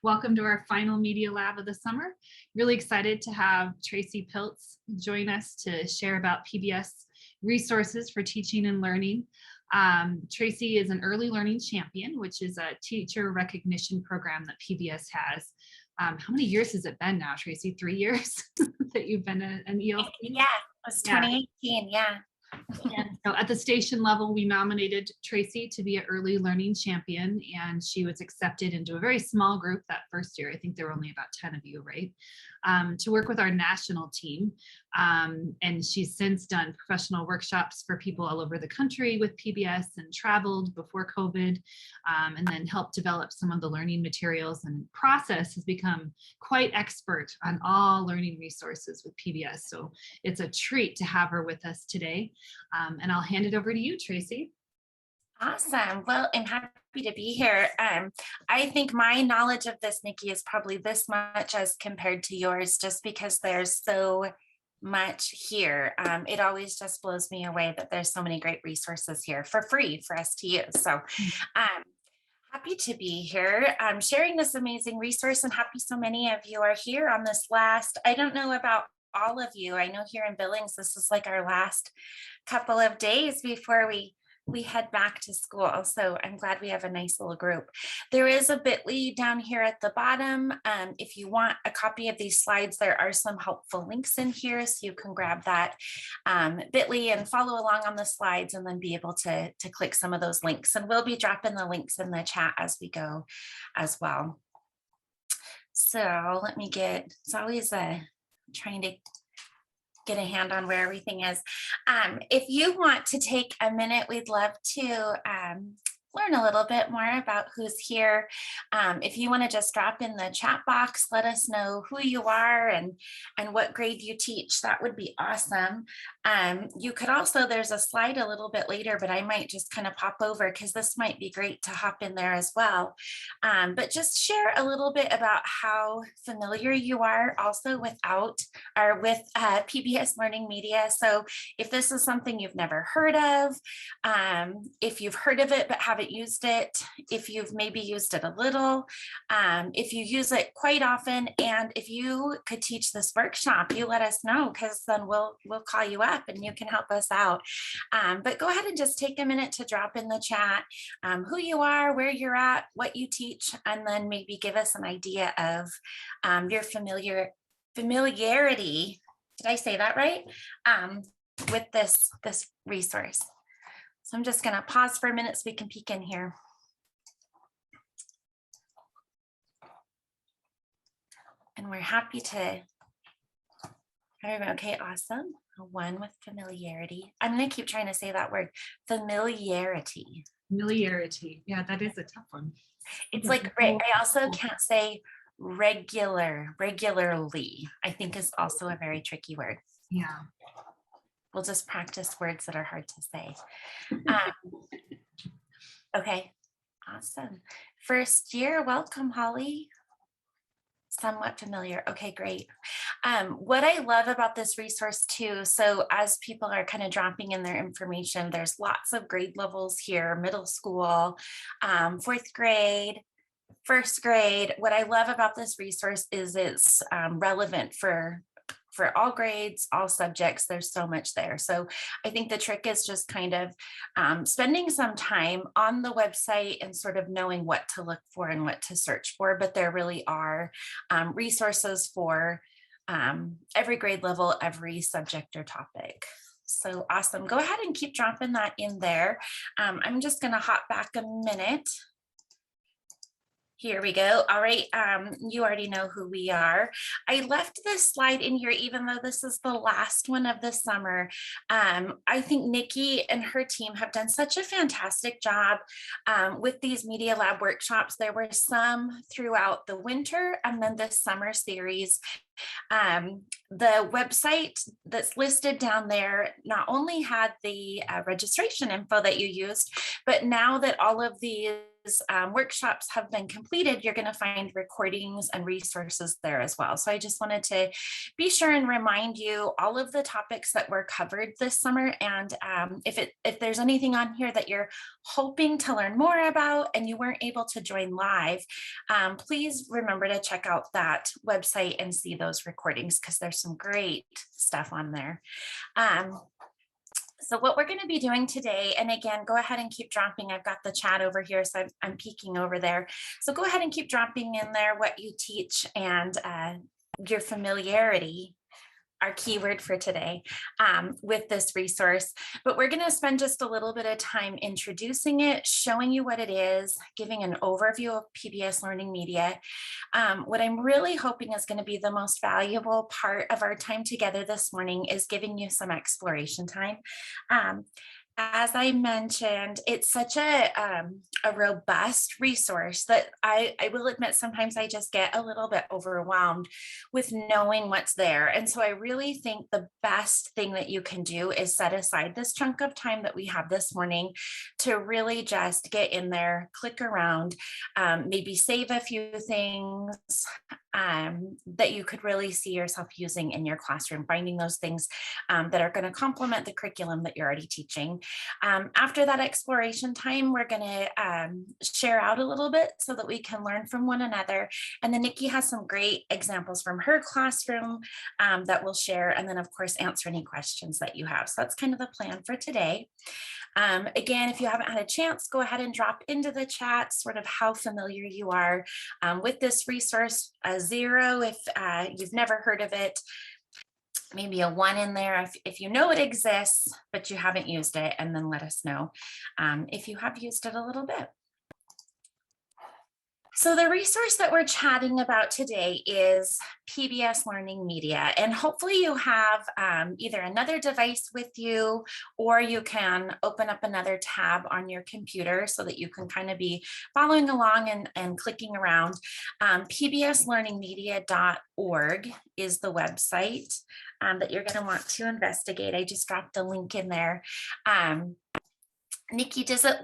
Welcome to our final Media Lab of the summer. Really excited to have Tracy Piltz join us to share about PBS resources for teaching and learning. Tracy is an early learning champion, which is a teacher recognition program that PBS has. How many years has it been now, Tracy? 3 years that you've been an ELC? Yeah, it was 2018, yeah. And so at the station level, we nominated Tracy to be an early learning champion, and she was accepted into a very small group that first year. I think there were only about 10 of you, right? To work with our national team. And she's since done professional workshops for people all over the country with PBS and traveled before COVID, and then helped develop some of the learning materials, and process has become quite expert on all learning resources with PBS. So it's a treat to have her with us today. And I'll hand it over to you, Tracy. Awesome. Well, I'm happy to be here. I think my knowledge of this, Nikki, is probably this much as compared to yours, just because there's so much here. It always just blows me away that there's so many great resources here for free for us to use. So happy to be here sharing this amazing resource, and happy so many of you are here on this last, I don't know about all of you. I know here in Billings, this is like our last couple of days before we head back to school. So I'm glad we have a nice little group. There is a bit.ly down here at the bottom. If you want a copy of these slides, there are some helpful links in here, so you can grab that bit.ly and follow along on the slides, and then be able to click some of those links. And we'll be dropping the links in the chat as we go as well. So let me it's always trying to get a hand on where everything is. If you want to take a minute, we'd love to learn a little bit more about who's here. If you want to just drop in the chat box, let us know who you are and what grade you teach. That would be awesome. You could also, there's a slide a little bit later, but I might just kind of pop over because this might be great to hop in there as well. But just share a little bit about how familiar you are also with PBS LearningMedia. So if this is something you've never heard of, if you've heard of it but haven't used it, if you've maybe used it a little, if you use it quite often, and if you could teach this workshop, you let us know, because then we'll call you up and you can help us out. But go ahead and just take a minute to drop in the chat who you are, where you're at, what you teach, and then maybe give us an idea of your familiarity. Did I say that right? With this resource. So I'm just going to pause for a minute so we can peek in here. And we're happy to. Okay, awesome. One with familiarity. I'm going to keep trying to say that word, familiarity. Familiarity. Yeah, that is a tough one. It's like, I also can't say regularly, I think is also a very tricky word. Yeah. We'll just practice words that are hard to say. Okay, awesome. First year, welcome, Holly. Somewhat familiar. Okay, great. What I love about this resource too, so as people are kind of dropping in their information, there's lots of grade levels here, middle school, 4th grade, 1st grade. What I love about this resource is it's relevant for all grades, all subjects. There's so much there. So I think the trick is just kind of spending some time on the website and sort of knowing what to look for and what to search for. But there really are resources for every grade level, every subject or topic. So awesome. Go ahead and keep dropping that in there. I'm just going to hop back a minute. Here we go. All right. You already know who we are. I left this slide in here, even though this is the last one of the summer. I think Nikki and her team have done such a fantastic job with these Media Lab workshops. There were some throughout the winter, and then this summer series. The website that's listed down there not only had the registration info that you used, but now that all of these workshops have been completed, you're going to find recordings and resources there as well. So I just wanted to be sure and remind you all of the topics that were covered this summer. And if there's anything on here that you're hoping to learn more about and you weren't able to join live, please remember to check out that website and see those recordings, because there's some great stuff on there. So what we're going to be doing today, and again, go ahead and keep dropping. I've got the chat over here, so I'm peeking over there. So go ahead and keep dropping in there what you teach and your familiarity, our keyword for today, with this resource. But we're going to spend just a little bit of time introducing it, showing you what it is, giving an overview of PBS Learning Media. What I'm really hoping is going to be the most valuable part of our time together this morning is giving you some exploration time. As I mentioned, it's such a robust resource that I will admit sometimes I just get a little bit overwhelmed with knowing what's there. And so I really think the best thing that you can do is set aside this chunk of time that we have this morning to really just get in there, click around, maybe save a few things that you could really see yourself using in your classroom, finding those things that are going to complement the curriculum that you're already teaching. After that exploration time, we're going to share out a little bit so that we can learn from one another. And then Nikki has some great examples from her classroom that we'll share, and then of course answer any questions that you have. So that's kind of the plan for today. Again, if you haven't had a chance, go ahead and drop into the chat sort of how familiar you are with this resource. A 0 if you've never heard of it, maybe a 1 in there if you know it exists, but you haven't used it, and then let us know if you have used it a little bit. So the resource that we're chatting about today is PBS LearningMedia, and hopefully you have either another device with you, or you can open up another tab on your computer so that you can kind of be following along and clicking around. PBSLearningMedia.org is the website that you're going to want to investigate. I just dropped a link in there. Nikki, does it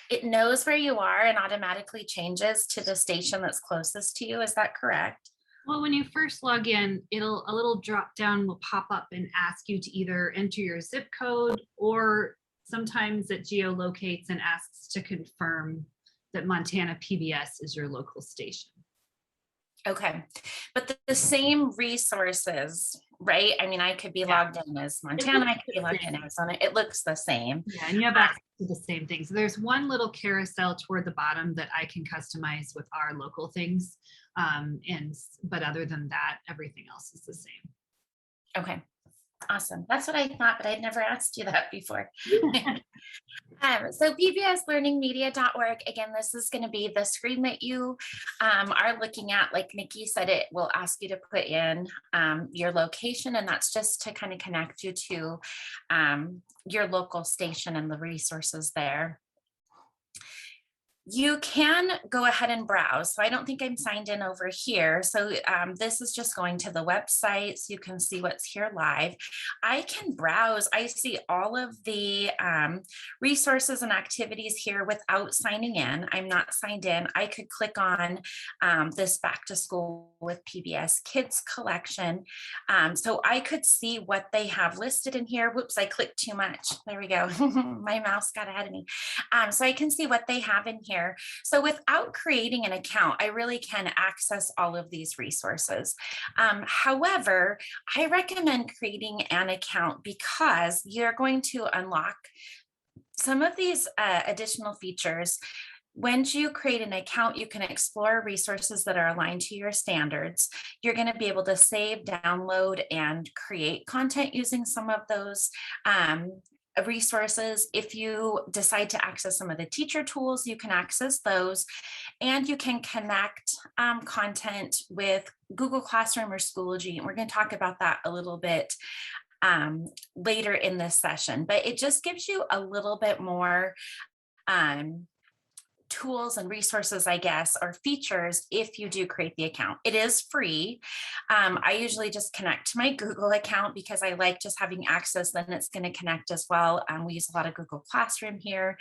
it knows where you are and automatically changes to the station that's closest to you? Is that correct? Well, when you first log in, a little drop down will pop up and ask you to either enter your zip code, or sometimes it geolocates and asks to confirm that Montana PBS is your local station. Okay, but the same resources, right? I mean, I could be logged in as Montana, I could be logged in as Arizona. It looks the same. Yeah, and you have access to the same things. So there's one little carousel toward the bottom that I can customize with our local things. But other than that, everything else is the same. Okay, awesome. That's what I thought, but I'd never asked you that before. So PBSLearningMedia.org, again, this is going to be the screen that you are looking at. Like Nikki said, it will ask you to put in your location, and that's just to kind of connect you to your local station and the resources there. You can go ahead and browse. So I don't think I'm signed in over here. So this is just going to the website so you can see what's here live. I can browse. I see all of the resources and activities here without signing in. I'm not signed in. I could click on this Back to School with PBS Kids collection. So I could see what they have listed in here. Whoops, I clicked too much. There we go. My mouse got ahead of me. So I can see what they have in here. So without creating an account, I really can access all of these resources. However, I recommend creating an account because you're going to unlock some of these additional features. Once you create an account, you can explore resources that are aligned to your standards. You're going to be able to save, download, and create content using some of those resources. If you decide to access some of the teacher tools, you can access those, and you can connect content with Google Classroom or Schoology. And we're going to talk about that a little bit later in this session, but it just gives you a little bit more tools and resources, I guess, or features if you do create the account. It is free. I usually just connect to my Google account because I like just having access, then it's going to connect as well. We use a lot of Google Classroom here.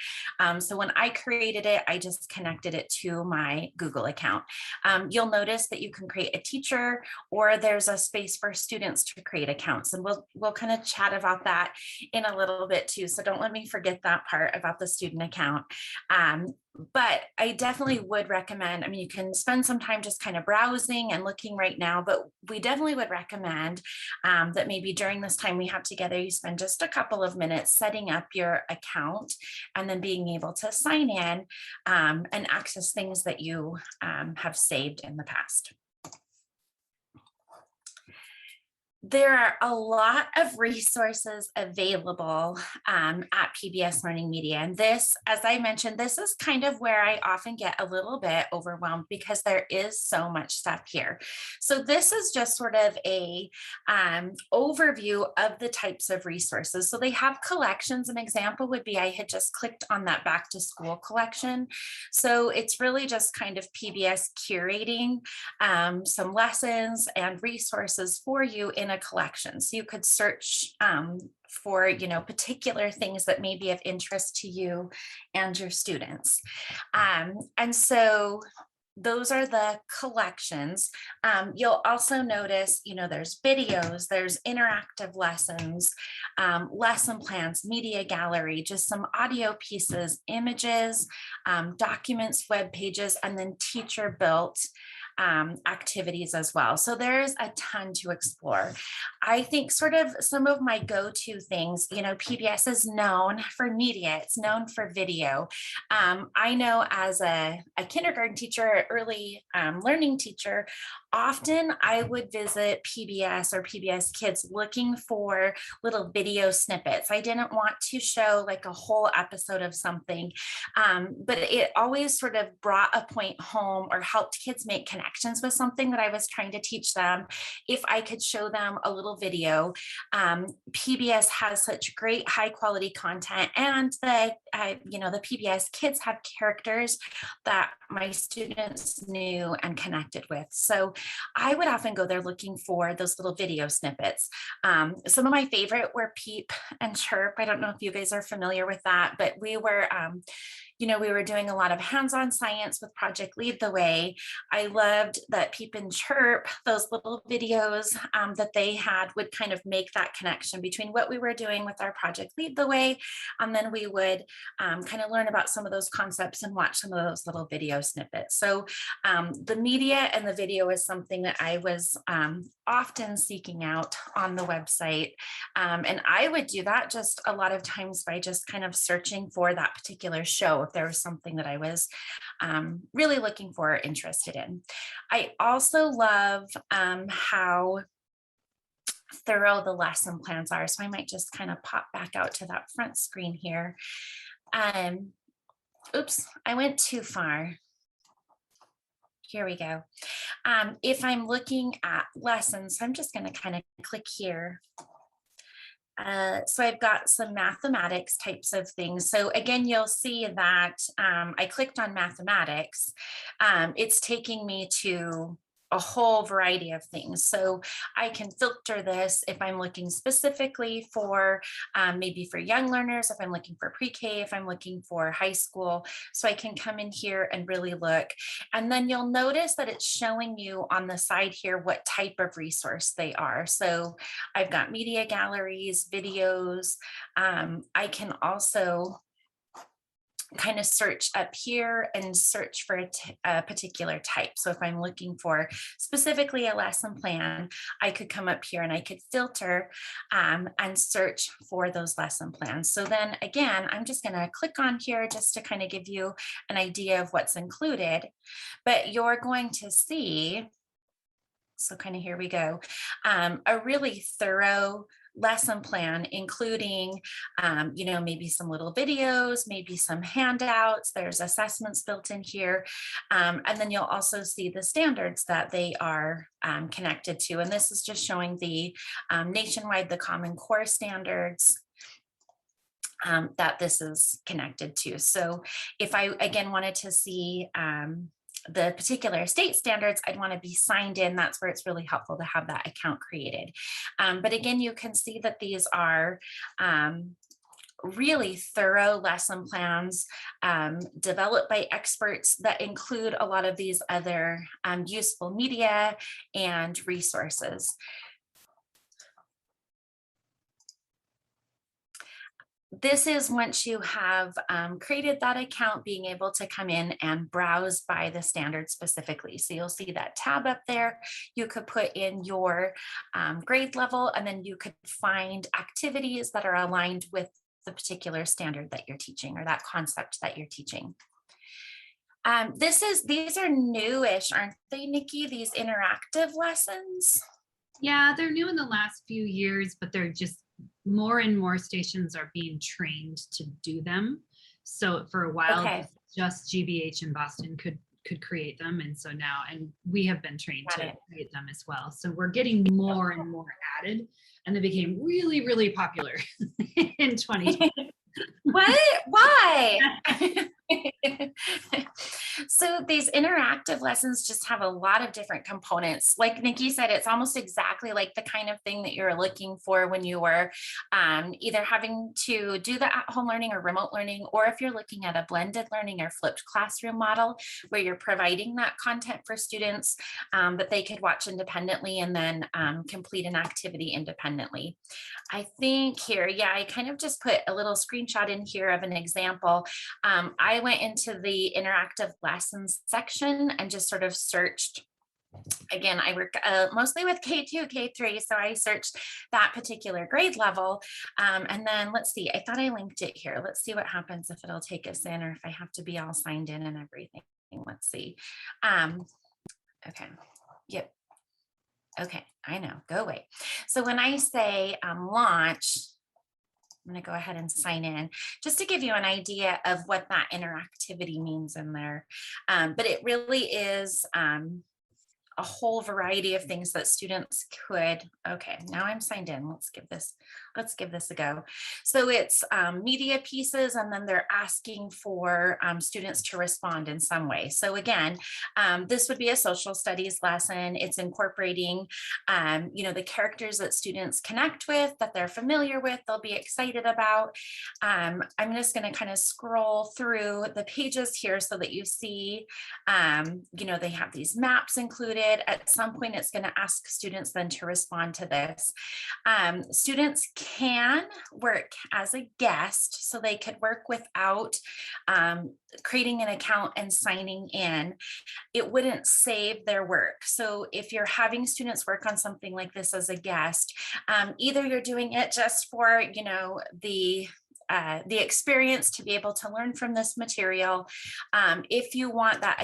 So when I created it, I just connected it to my Google account. You'll notice that you can create a teacher, or there's a space for students to create accounts. And we'll kind of chat about that in a little bit too. So don't let me forget that part about the student account. But I definitely would recommend, I mean, you can spend some time just kind of browsing and looking right now, but we definitely would recommend that maybe during this time we have together, you spend just a couple of minutes setting up your account and then being able to sign in and access things that you have saved in the past. There are a lot of resources available at PBS Learning Media. And this, as I mentioned, this is kind of where I often get a little bit overwhelmed because there is so much stuff here. So this is just sort of a overview of the types of resources. So they have collections. An example would be I had just clicked on that back to school collection. So it's really just kind of PBS curating some lessons and resources for you in a collection. So you could search for, particular things that may be of interest to you and your students. And so those are the collections. You'll also notice, there's videos, there's interactive lessons, lesson plans, media gallery, just some audio pieces, images, documents, web pages, and then teacher built activities as well. So there's a ton to explore. I think sort of some of my go-to things, PBS is known for media, it's known for video. I know as a kindergarten teacher, early learning teacher, often I would visit PBS or PBS Kids looking for little video snippets. I didn't want to show like a whole episode of something, but it always sort of brought a point home or helped kids make connections with something that I was trying to teach them. If I could show them a little video, PBS has such great high quality content, and the PBS Kids have characters that my students knew and connected with. So I would often go there looking for those little video snippets. Some of my favorite were Peep and Chirp. I don't know if you guys are familiar with that, but we were doing a lot of hands-on science with Project Lead the Way. I loved that Peep and Chirp, those little videos that they had would kind of make that connection between what we were doing with our Project Lead the Way, and then we would kind of learn about some of those concepts and watch some of those little video snippets. So the media and the video is something that I was often seeking out on the website. And I would do that just a lot of times by just kind of searching for that particular show if there was something that I was really looking for or interested in. I also love how thorough the lesson plans are. So I might just kind of pop back out to that front screen here. Oops, I went too far. Here we go. If I'm looking at lessons, I'm just going to kind of click here. So I've got some mathematics types of things. So again, you'll see that I clicked on mathematics. It's taking me to a whole variety of things. So I can filter this if I'm looking specifically for maybe for young learners, if I'm looking for pre-K, if I'm looking for high school. So I can come in here and really look. And then you'll notice that it's showing you on the side here what type of resource they are. So I've got media galleries, videos. I can also kind of search up here and search for a particular type. So if I'm looking for specifically a lesson plan, I could come up here and I could filter and search for those lesson plans. So then again, I'm just going to click on here just to kind of give you an idea of what's included, but you're going to see, so kind of here we go, a really thorough lesson plan, including, maybe some little videos, maybe some handouts, there's assessments built in here. And then you'll also see the standards that they are connected to. And this is just showing the nationwide, the Common Core standards. that this is connected to. So if I, again, wanted to see the particular state standards, I'd want to be signed in. That's where it's really helpful to have that account created. But again, you can see that these are really thorough lesson plans developed by experts that include a lot of these other useful media and resources. This is once you have created that account, being able to come in and browse by the standard specifically. So you'll see that tab up there. You could put in your grade level, and then you could find activities that are aligned with the particular standard that you're teaching or that concept that you're teaching. These are newish, aren't they, Nikki? These interactive lessons? Yeah, they're new in the last few years, but they're just more and more stations are being trained to do them. So for a while, Okay. just GBH in Boston could create them. And so now, and we have been trained to create them as well. So we're getting more and more added, and they became really, really popular in 2020. What? Why? So these interactive lessons just have a lot of different components. Like Nikki said, it's almost exactly like the kind of thing that you're looking for when you were either having to do the at-home learning or remote learning, or if you're looking at a blended learning or flipped classroom model where you're providing that content for students that they could watch independently and then complete an activity independently. I think here, yeah, I kind of just put a little screenshot in here of an example. I went into the interactive lessons section and just sort of searched. Again, I work mostly with K2, K3, so I searched that particular grade level. And then let's see, I thought I linked it here. Let's see what happens if it'll take us in, or if I have to be all signed in and everything. Let's see. Okay, yep. Okay, I know, go away. So when I say launch, I'm going to go ahead and sign in just to give you an idea of what that interactivity means in there. But it really is a whole variety of things that students could. Okay, now I'm signed in. Let's give this a go. So it's media pieces, and then they're asking for students to respond in some way. So again, this would be a social studies lesson. It's incorporating the characters that students connect with, that they're familiar with, they'll be excited about. I'm just going to kind of scroll through the pages here so that you see they have these maps included. At some point, it's going to ask students then to respond to this. Students can work as a guest, so they could work without creating an account and signing in. It wouldn't save their work. So if you're having students work on something like this as a guest, either you're doing it just for, the experience to be able to learn from this material. If you want that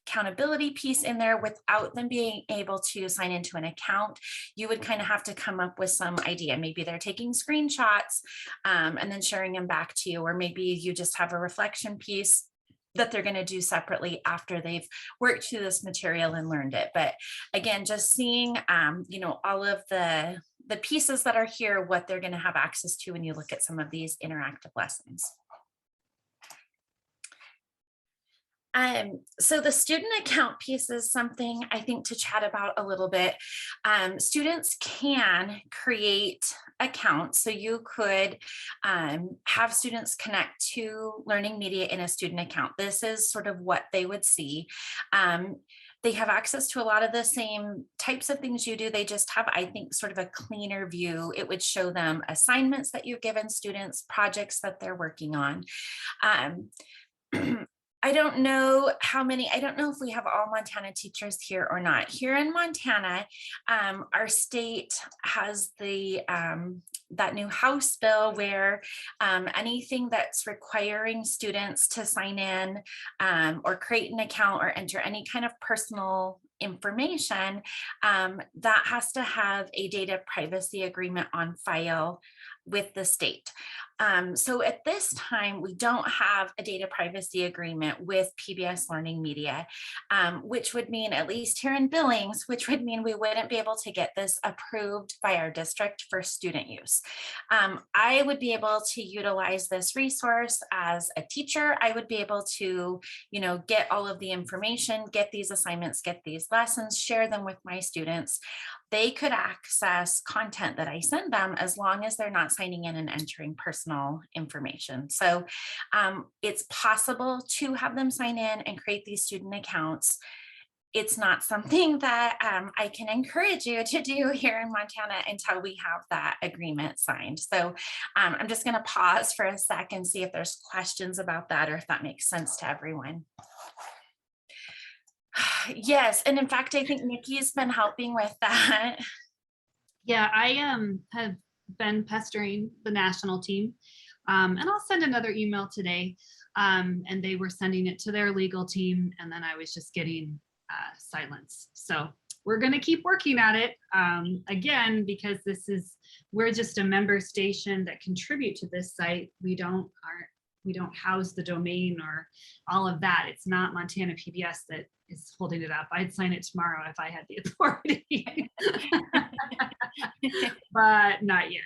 accountability piece in there without them being able to sign into an account, you would kind of have to come up with some idea. Maybe they're taking screenshots and then sharing them back to you, or maybe you just have a reflection piece that they're going to do separately after they've worked through this material and learned it. But again, just seeing all of the pieces that are here, what they're going to have access to when you look at some of these interactive lessons. So the student account piece is something I think to chat about a little bit. Students can create accounts. So you could have students connect to LearningMedia in a student account. This is sort of what they would see. They have access to a lot of the same types of things you do. They just have, I think, sort of a cleaner view. It would show them assignments that you've given students, projects that they're working on. I don't know if we have all Montana teachers here or not. Here in Montana, our state has that new House bill where anything that's requiring students to sign in or create an account or enter any kind of personal information, that has to have a data privacy agreement on file with the state. So at this time, we don't have a data privacy agreement with PBS LearningMedia, which would mean, at least here in Billings, which would mean we wouldn't be able to get this approved by our district for student use. I would be able to utilize this resource as a teacher. I would be able to, get all of the information, get these assignments, get these lessons, share them with my students. They could access content that I send them as long as they're not signing in and entering personal information. So it's possible to have them sign in and create these student accounts. It's not something that I can encourage you to do here in Montana until we have that agreement signed. So I'm just going to pause for a sec and see if there's questions about that or if that makes sense to everyone. Yes, and in fact, I think Nikki's been helping with that. Yeah, I have been pestering the national team, and I'll send another email today. And they were sending it to their legal team, and then I was just getting silence. So we're going to keep working at it again, because we're just a member station that contribute to this site. We don't house the domain or all of that. It's not Montana PBS that is holding it up. I'd sign it tomorrow if I had the authority, but not yet.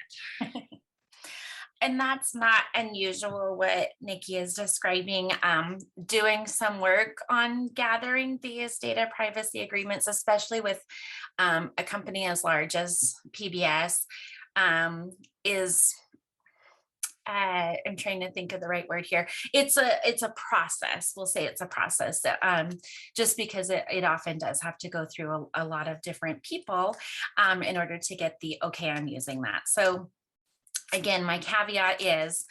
And that's not unusual what Nikki is describing, doing some work on gathering these data privacy agreements, especially with a company as large as PBS, is I'm trying to think of the right word here. It's a process. We'll say it's a process, just because it often does have to go through a lot of different people in order to get the okay, I'm using that. So again, my caveat is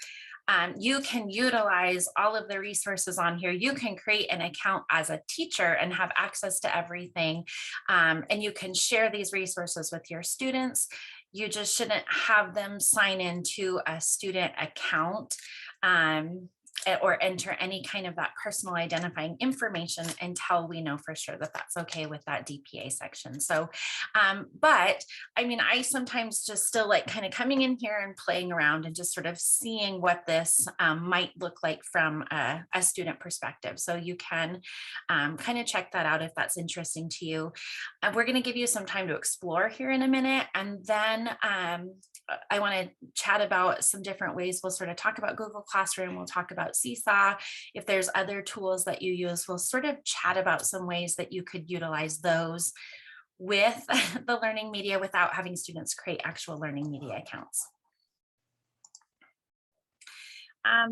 you can utilize all of the resources on here. You can create an account as a teacher and have access to everything. And you can share these resources with your students. You just shouldn't have them sign into a student account or enter any kind of that personal identifying information until we know for sure that that's okay with that DPA section. So, but I mean, I sometimes just still like kind of coming in here and playing around and just sort of seeing what this might look like from a student perspective. So you can kind of check that out if that's interesting to you. We're going to give you some time to explore here in a minute, and then I want to chat about some different ways. We'll sort of talk about Google Classroom. We'll talk about Seesaw. If there's other tools that you use, we'll sort of chat about some ways that you could utilize those with the LearningMedia without having students create actual LearningMedia accounts.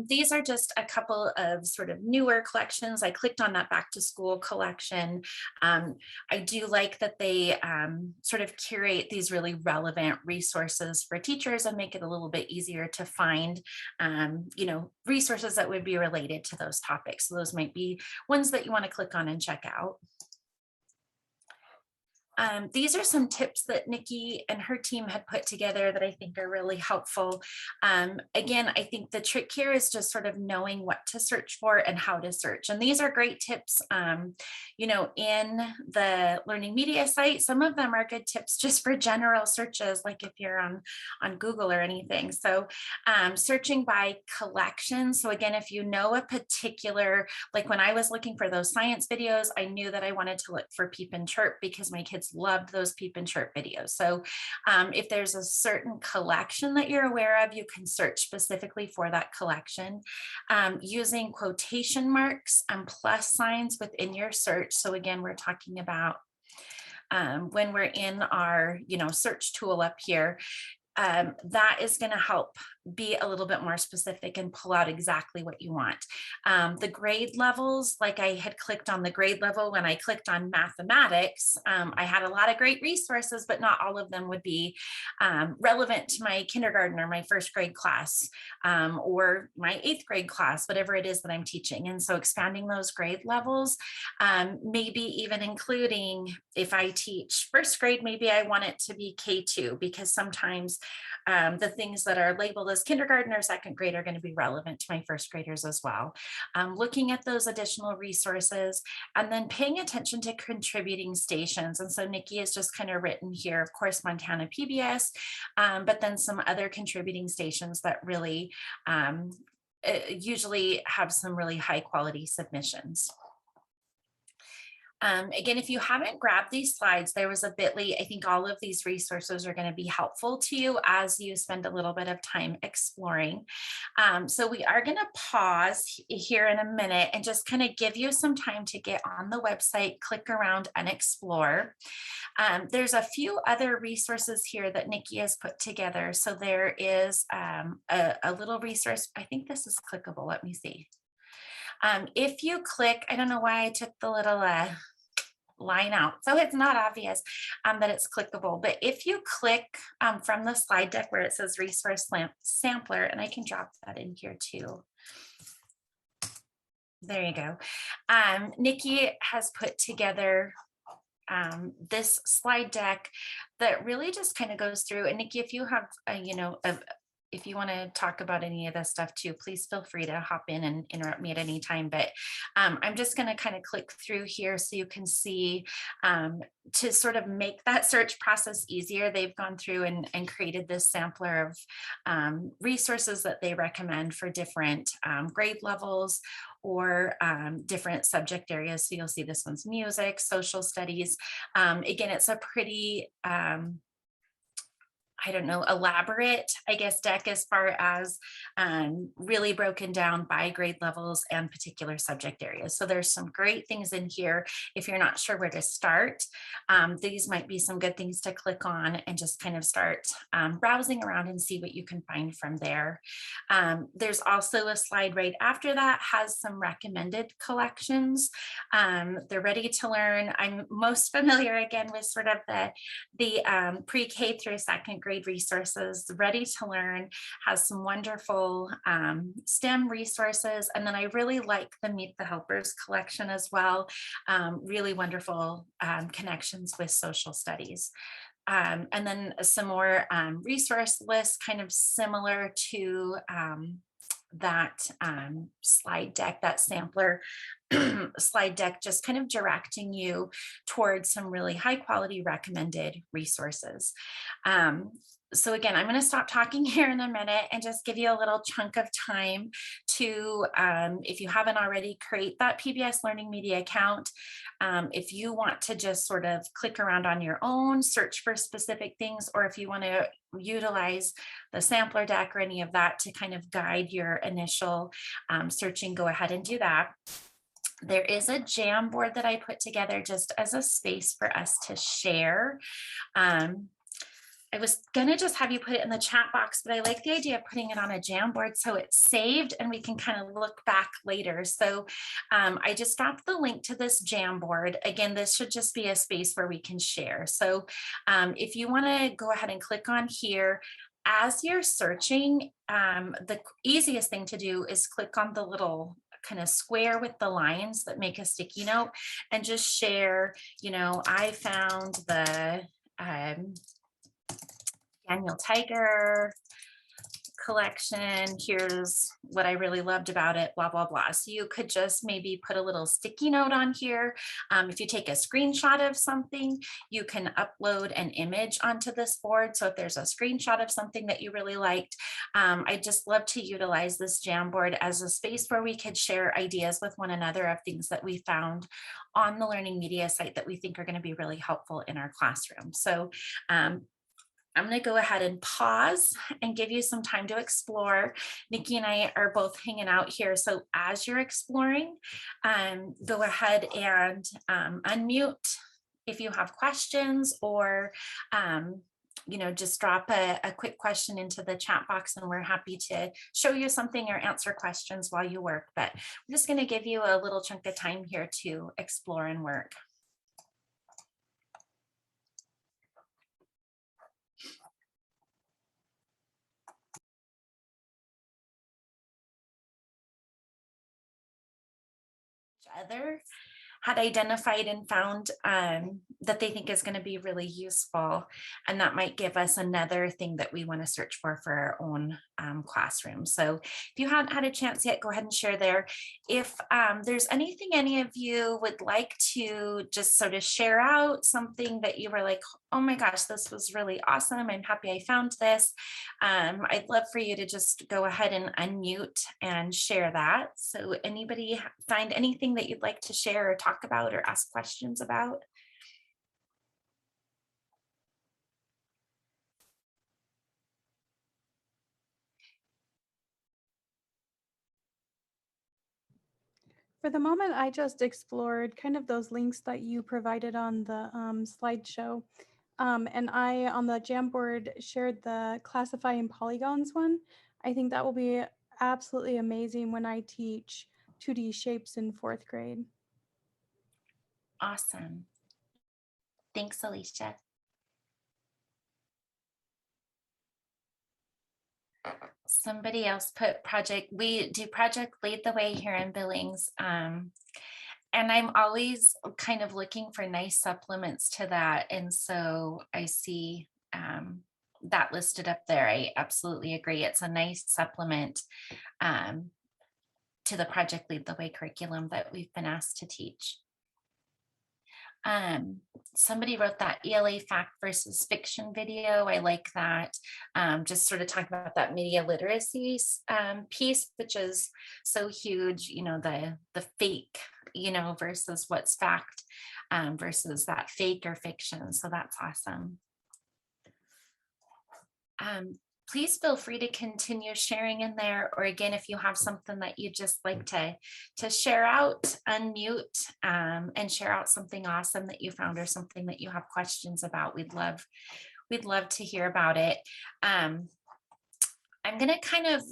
These are just a couple of sort of newer collections. I clicked on that back to school collection. I do like that they sort of curate these really relevant resources for teachers and make it a little bit easier to find, resources that would be related to those topics. So those might be ones that you want to click on and check out. These are some tips that Nikki and her team had put together that I think are really helpful. Again, I think the trick here is just sort of knowing what to search for and how to search. And these are great tips, in the LearningMedia site. Some of them are good tips just for general searches, like if you're on Google or anything. So searching by collection. So again, if you know a particular, like when I was looking for those science videos, I knew that I wanted to look for Peep and Chirp because my kids loved those Peep and Chirp videos. So if there's a certain collection that you're aware of, you can search specifically for that collection using quotation marks and plus signs within your search. So again, we're talking about when we're in our search tool up here, that is going to help be a little bit more specific and pull out exactly what you want. The grade levels, like I had clicked on the grade level when I clicked on mathematics, I had a lot of great resources, but not all of them would be relevant to my kindergarten or my first grade class or my 8th grade class, whatever it is that I'm teaching. And so expanding those grade levels, maybe even including if I teach first grade, maybe I want it to be K2, because sometimes the things that are labeled as those kindergarten or second grade are going to be relevant to my first graders as well. Looking at those additional resources and then paying attention to contributing stations. And so Nikki has just kind of written here, of course, Montana PBS, but then some other contributing stations that really usually have some really high quality submissions. Again, if you haven't grabbed these slides, there was a bit.ly. I think all of these resources are going to be helpful to you as you spend a little bit of time exploring. So we are going to pause here in a minute and just kind of give you some time to get on the website, click around and explore. There's a few other resources here that Nikki has put together. So there is a little resource. I think this is clickable. Let me see. If you click, I don't know why I took the little line out, so it's not obvious that it's clickable, but if you click from the slide deck where it says resource sampler, and I can drop that in here too. There you go. Nikki has put together this slide deck that really just kind of goes through, and Nikki, if you have if you want to talk about any of this stuff too, please feel free to hop in and interrupt me at any time. But I'm just going to kind of click through here so you can see to sort of make that search process easier. They've gone through and created this sampler of resources that they recommend for different grade levels or different subject areas. So you'll see this one's music, social studies. Again, it's a pretty I don't know, elaborate, I guess, deck as far as really broken down by grade levels and particular subject areas. So there's some great things in here. If you're not sure where to start, these might be some good things to click on and just kind of start browsing around and see what you can find from there. There's also a slide right after that has some recommended collections. They're ready to learn. I'm most familiar again with sort of the pre-K through second grade resources. Ready to Learn has some wonderful STEM resources. And then I really like the Meet the Helpers collection as well. Really wonderful connections with social studies. And then some more resource lists kind of similar to that slide deck, that sampler slide deck, just kind of directing you towards some really high quality recommended resources. So again, I'm going to stop talking here in a minute and just give you a little chunk of time to, if you haven't already, create that PBS Learning Media account. If you want to just sort of click around on your own, search for specific things, or if you want to utilize the sampler deck or any of that to kind of guide your initial searching, go ahead and do that. There is a Jamboard that I put together just as a space for us to share. I was gonna just have you put it in the chat box, but I like the idea of putting it on a Jamboard so it's saved and we can kind of look back later. So I just dropped the link to this Jamboard. Again, this should just be a space where we can share. So if you wanna go ahead and click on here, as you're searching, the easiest thing to do is click on the little kind of square with the lines that make a sticky note and just share, I found the Daniel Tiger collection. Here's what I really loved about it, blah, blah, blah. So you could just maybe put a little sticky note on here. If you take a screenshot of something, you can upload an image onto this board. So if there's a screenshot of something that you really liked, I just love to utilize this Jamboard as a space where we could share ideas with one another of things that we found on the Learning Media site that we think are going to be really helpful in our classroom. So I'm going to go ahead and pause and give you some time to explore. Nikki and I are both hanging out here. So as you're exploring, go ahead and unmute if you have questions, or just drop a quick question into the chat box and we're happy to show you something or answer questions while you work. But I'm just going to give you a little chunk of time here to explore and work. Other had identified and found that they think is going to be really useful. And that might give us another thing that we want to search for our own classroom. So if you haven't had a chance yet, go ahead and share there. If there's anything any of you would like to just sort of share out, something that you were like, oh my gosh, this was really awesome, I'm happy I found this. I'd love for you to just go ahead and unmute and share that. So anybody find anything that you'd like to share or talk about or ask questions about? For the moment, I just explored kind of those links that you provided on the slideshow. And I, on the Jamboard, shared the classifying polygons one. I think that will be absolutely amazing when I teach 2D shapes in 4th grade. Awesome. Thanks, Alicia. Somebody else put we do Project Lead the Way here in Billings. And I'm always kind of looking for nice supplements to that. And so I see that listed up there. I absolutely agree. It's a nice supplement to the Project Lead the Way curriculum that we've been asked to teach. Somebody wrote that ELA fact versus fiction video. I like that. Just sort of talking about that media literacy piece, which is so huge, you know, the fake, you know, versus what's fact versus that fake or fiction. So that's awesome. Please feel free to continue sharing in there, or again, if you have something that you'd just like to share out, unmute and share out something awesome that you found or something that you have questions about. We'd love to hear about it. I'm going to kind of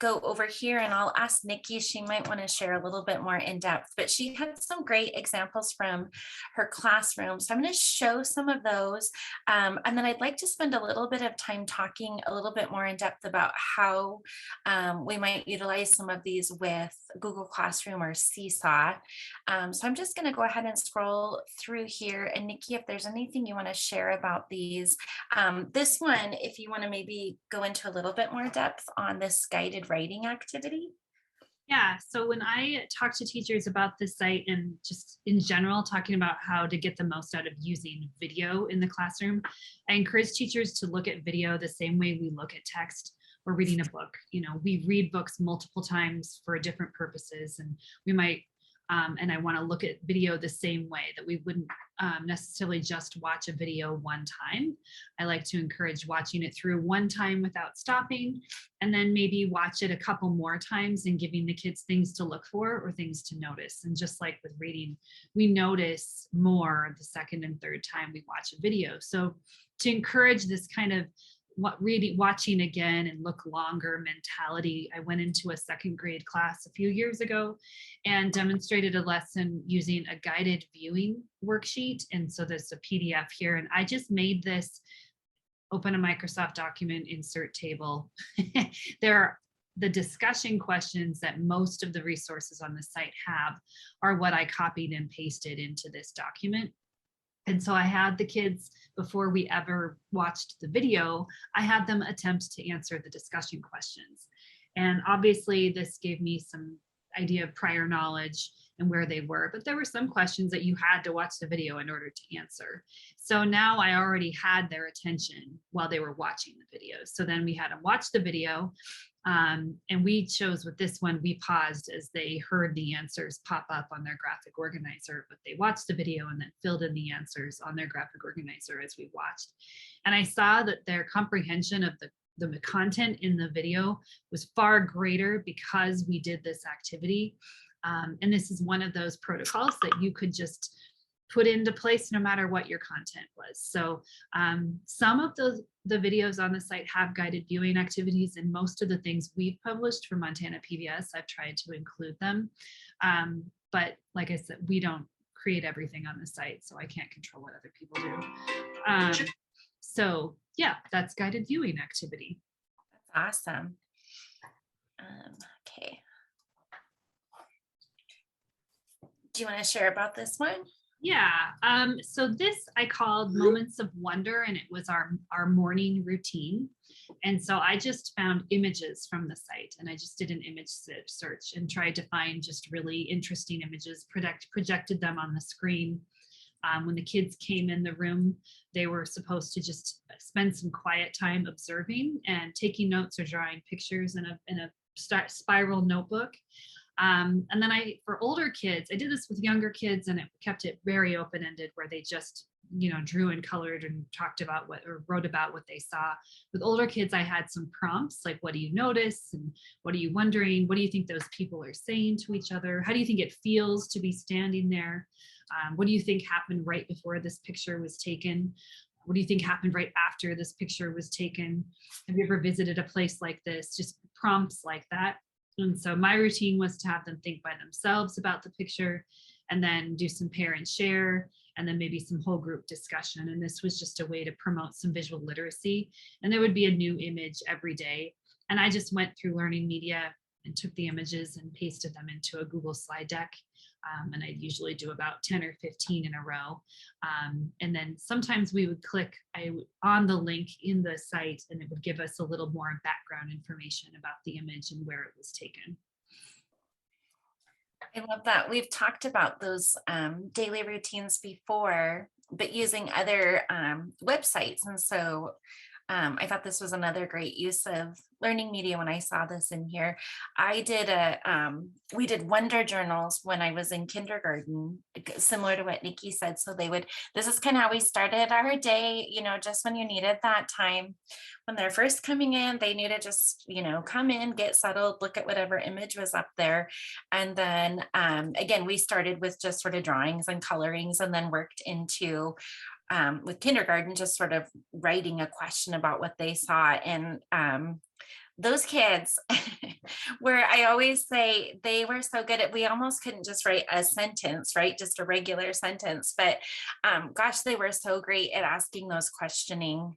go over here and I'll ask Nikki, she might want to share a little bit more in depth, but she had some great examples from her classroom. So I'm going to show some of those. And then I'd like to spend a little bit of time talking a little bit more in depth about how we might utilize some of these with Google Classroom or Seesaw. So I'm just going to go ahead and scroll through here. And Nikki, if there's anything you want to share about these, this one, if you want to maybe go into a little bit more depth on this guided writing activity. Yeah, so when I talk to teachers about this site and just in general, talking about how to get the most out of using video in the classroom, I encourage teachers to look at video the same way we look at text or reading a book. You know, we read books multiple times for different purposes, and we might, and I want to look at video the same way, that we wouldn't necessarily just watch a video one time. I like to encourage watching it through one time without stopping, and then maybe watch it a couple more times and giving the kids things to look for or things to notice. And just like with reading, we notice more the second and third time we watch a video. So to encourage this kind of watching again and look longer mentality, I went into a 2nd grade class a few years ago and demonstrated a lesson using a guided viewing worksheet. And so there's a PDF here, and I just made this, open a Microsoft document, insert table. There are the discussion questions that most of the resources on the site have are what I copied and pasted into this document. And so I had the kids, before we ever watched the video, I had them attempt to answer the discussion questions. And obviously this gave me some idea of prior knowledge and where they were, but there were some questions that you had to watch the video in order to answer. So now I already had their attention while they were watching the video. So then we had them watch the video. And we chose with this one, we paused as they heard the answers pop up on their graphic organizer, but they watched the video and then filled in the answers on their graphic organizer as we watched. And I saw that their comprehension of the content in the video was far greater because we did this activity. And this is one of those protocols that you could just put into place no matter what your content was. So some of the videos on the site have guided viewing activities, and most of the things we've published for Montana PBS, I've tried to include them. But like I said, we don't create everything on the site, so I can't control what other people do. So yeah, that's guided viewing activity. That's awesome. Okay. Do you want to share about this one? Yeah, so this I called Moments of Wonder, and it was our morning routine. And so I just found images from the site, and I just did an image search and tried to find just really interesting images, projected them on the screen. When the kids came in the room, they were supposed to just spend some quiet time observing and taking notes or drawing pictures in a spiral notebook. And then for older kids, I did this with younger kids, and it kept it very open-ended, where they just, drew and colored and talked about or wrote about what they saw. With older kids, I had some prompts like, what do you notice? And what are you wondering? What do you think those people are saying to each other? How do you think it feels to be standing there? What do you think happened right before this picture was taken? What do you think happened right after this picture was taken? Have you ever visited a place like this? Just prompts like that. And so my routine was to have them think by themselves about the picture, and then do some pair and share, and then maybe some whole group discussion. And this was just a way to promote some visual literacy. And there would be a new image every day. And I just went through LearningMedia and took the images and pasted them into a Google slide deck. And I'd usually do about 10 or 15 in a row. And then sometimes we would click on the link in the site, and it would give us a little more background information about the image and where it was taken. I love that. We've talked about those daily routines before, but using other websites. And so I thought this was another great use of LearningMedia when I saw this in here. We did wonder journals when I was in kindergarten, similar to what Nikki said. So this is kind of how we started our day, just when you needed that time. When they're first coming in, they need to just, come in, get settled, look at whatever image was up there. And then again, we started with just sort of drawings and colorings, and then worked into with kindergarten, just sort of writing a question about what they saw. And those kids where I always say they were so good at, we almost couldn't just write a sentence, right? Just a regular sentence, but gosh, they were so great at asking those questioning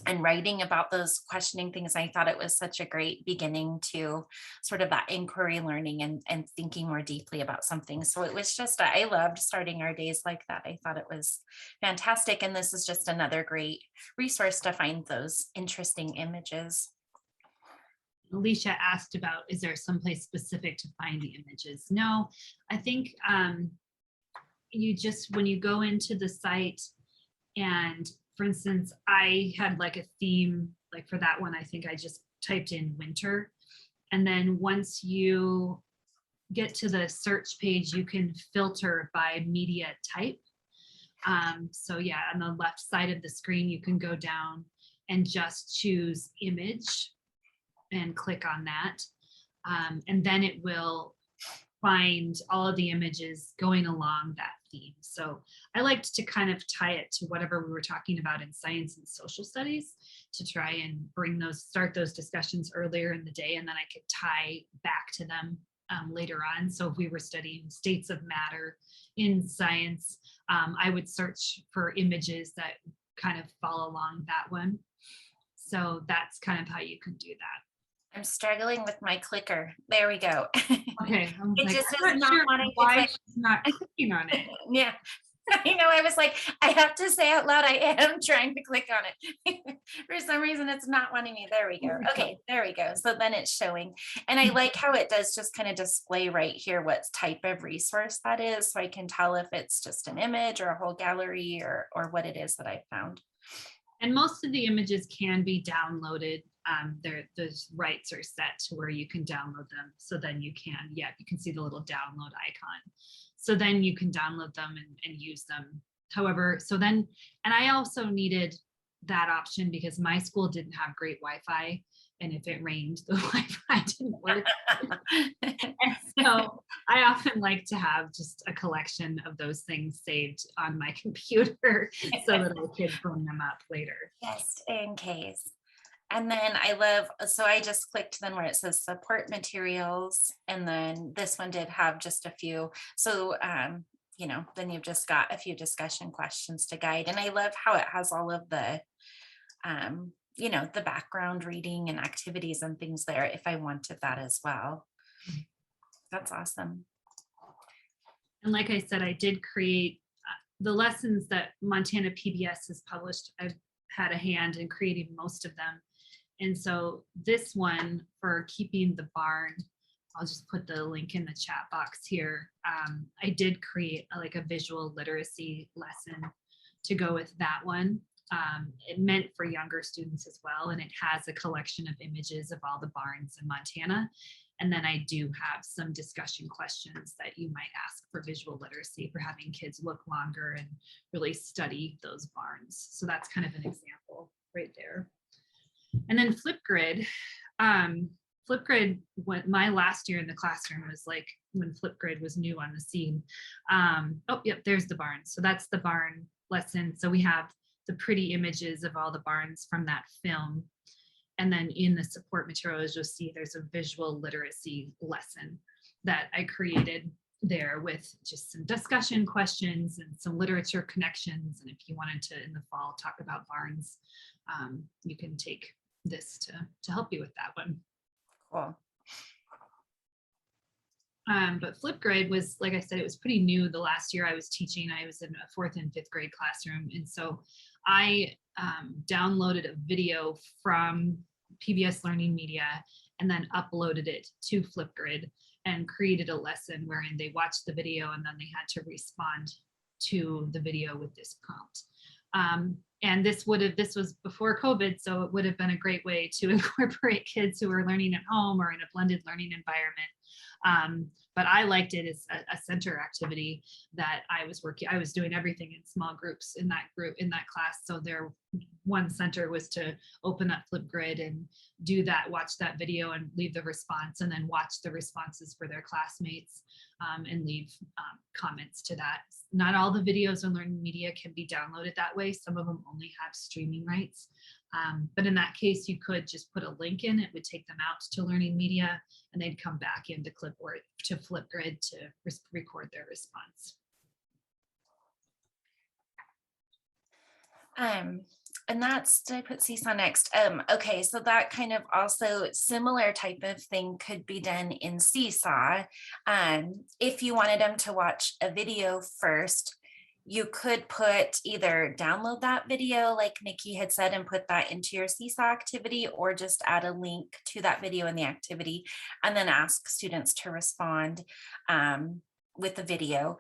and writing about those questioning things. I thought it was such a great beginning to sort of that inquiry learning and thinking more deeply about something. So it was just, I loved starting our days like that. I thought it was fantastic. And this is just another great resource to find those interesting images. Alicia asked about, is there someplace specific to find the images? No, I think when you go into the site, and for instance, I had like a theme, like for that one, I think I just typed in winter. And then once you get to the search page, you can filter by media type. So yeah, on the left side of the screen, you can go down and just choose image and click on that. And then it will find all of the images going along that theme. So I liked to kind of tie it to whatever we were talking about in science and social studies, to try and start those discussions earlier in the day, and then I could tie back to them later on. So if we were studying states of matter in science, I would search for images that kind of fall along that one. So that's kind of how you can do that. I'm struggling with my clicker. There we go. Okay. It just is not wanting to click. She's not clicking on it. Yeah. I was like, I have to say out loud, I am trying to click on it. For some reason, it's not wanting me. There we go. Okay, there we go. So then it's showing. And I like how it does just kind of display right here what type of resource that is. So I can tell if it's just an image or a whole gallery or what it is that I found. And most of the images can be downloaded. Those rights are set to where you can download them. So then you can see the little download icon. So then you can download them and use them. However, and I also needed that option because my school didn't have great Wi-Fi. And if it rained, the Wi-Fi didn't work. And so I often like to have just a collection of those things saved on my computer so that I could bring them up later. Just in case. And then so I just clicked then where it says support materials. And then this one did have just a few. So, then you've just got a few discussion questions to guide. And I love how it has all of the, the background reading and activities and things there if I wanted that as well. That's awesome. And like I said, I did create the lessons that Montana PBS has published. I've had a hand in creating most of them. And so this one for keeping the barn, I'll just put the link in the chat box here. I did create like a visual literacy lesson to go with that one. It meant for younger students as well. And it has a collection of images of all the barns in Montana. And then I do have some discussion questions that you might ask for visual literacy, for having kids look longer and really study those barns. So that's kind of an example right there. And then FlipGrid. FlipGrid, my last year in the classroom was like when FlipGrid was new on the scene. Oh, yep, there's the barn. So that's the barn lesson. So we have the pretty images of all the barns from that film. And then in the support materials, you'll see there's a visual literacy lesson that I created there with just some discussion questions and some literature connections. And if you wanted to, in the fall, talk about barns, you can take this to help you with that one. Cool. But FlipGrid was, like I said, it was pretty new the last year I was teaching. I was in a 4th and 5th grade classroom. And so I downloaded a video from PBS LearningMedia and then uploaded it to FlipGrid and created a lesson wherein they watched the video and then they had to respond to the video with this prompt. And this was before COVID, so it would have been a great way to incorporate kids who are learning at home or in a blended learning environment. But I liked it as a center activity that I was doing everything in small groups in that class. So their one center was to open up FlipGrid and do that, watch that video and leave the response, and then watch the responses for their classmates and leave comments to that. Not all the videos on LearningMedia can be downloaded that way. Some of them only have streaming rights. But in that case, you could just put a link in. It would take them out to LearningMedia and they'd come back into FlipGrid to record their response. And that's, did I put Seesaw next? Okay, so that kind of also similar type of thing could be done in Seesaw. If you wanted them to watch a video first, you could either download that video like Nikki had said and put that into your Seesaw activity, or just add a link to that video in the activity and then ask students to respond with the video.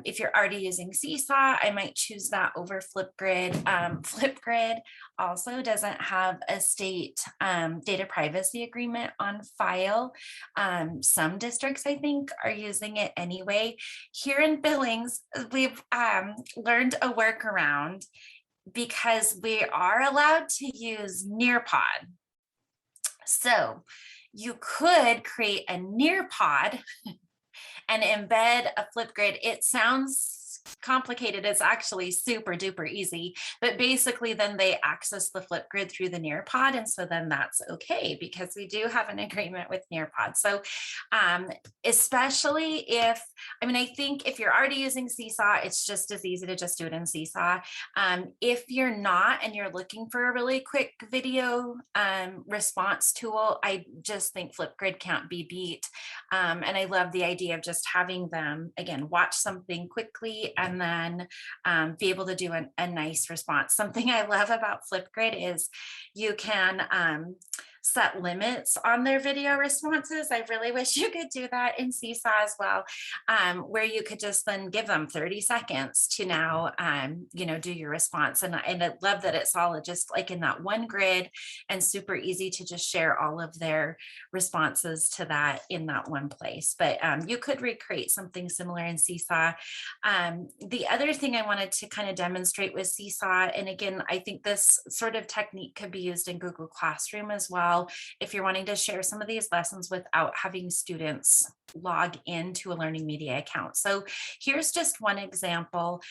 If you're already using Seesaw, I might choose that over FlipGrid. FlipGrid also doesn't have a state data privacy agreement on file. Some districts, I think, are using it anyway. Here in Billings, we've learned a workaround because we are allowed to use Nearpod. So you could create a Nearpod and embed a FlipGrid. It sounds complicated. It's actually super duper easy, but basically then they access the FlipGrid through the Nearpod. And so then that's okay because we do have an agreement with Nearpod. So especially if, I think if you're already using Seesaw, it's just as easy to just do it in Seesaw. If you're not, and you're looking for a really quick video response tool, I just think FlipGrid can't be beat. And I love the idea of just having them, again, watch something quickly and then be able to do a nice response. Something I love about FlipGrid is you can set limits on their video responses. I really wish you could do that in Seesaw as well, where you could just then give them 30 seconds to now, do your response. And I love that it's all just like in that one grid and super easy to just share all of their responses to that in that one place. But you could recreate something similar in Seesaw. The other thing I wanted to kind of demonstrate with Seesaw, and again, I think this sort of technique could be used in Google Classroom as well, if you're wanting to share some of these lessons without having students log into a LearningMedia account. So here's just one example.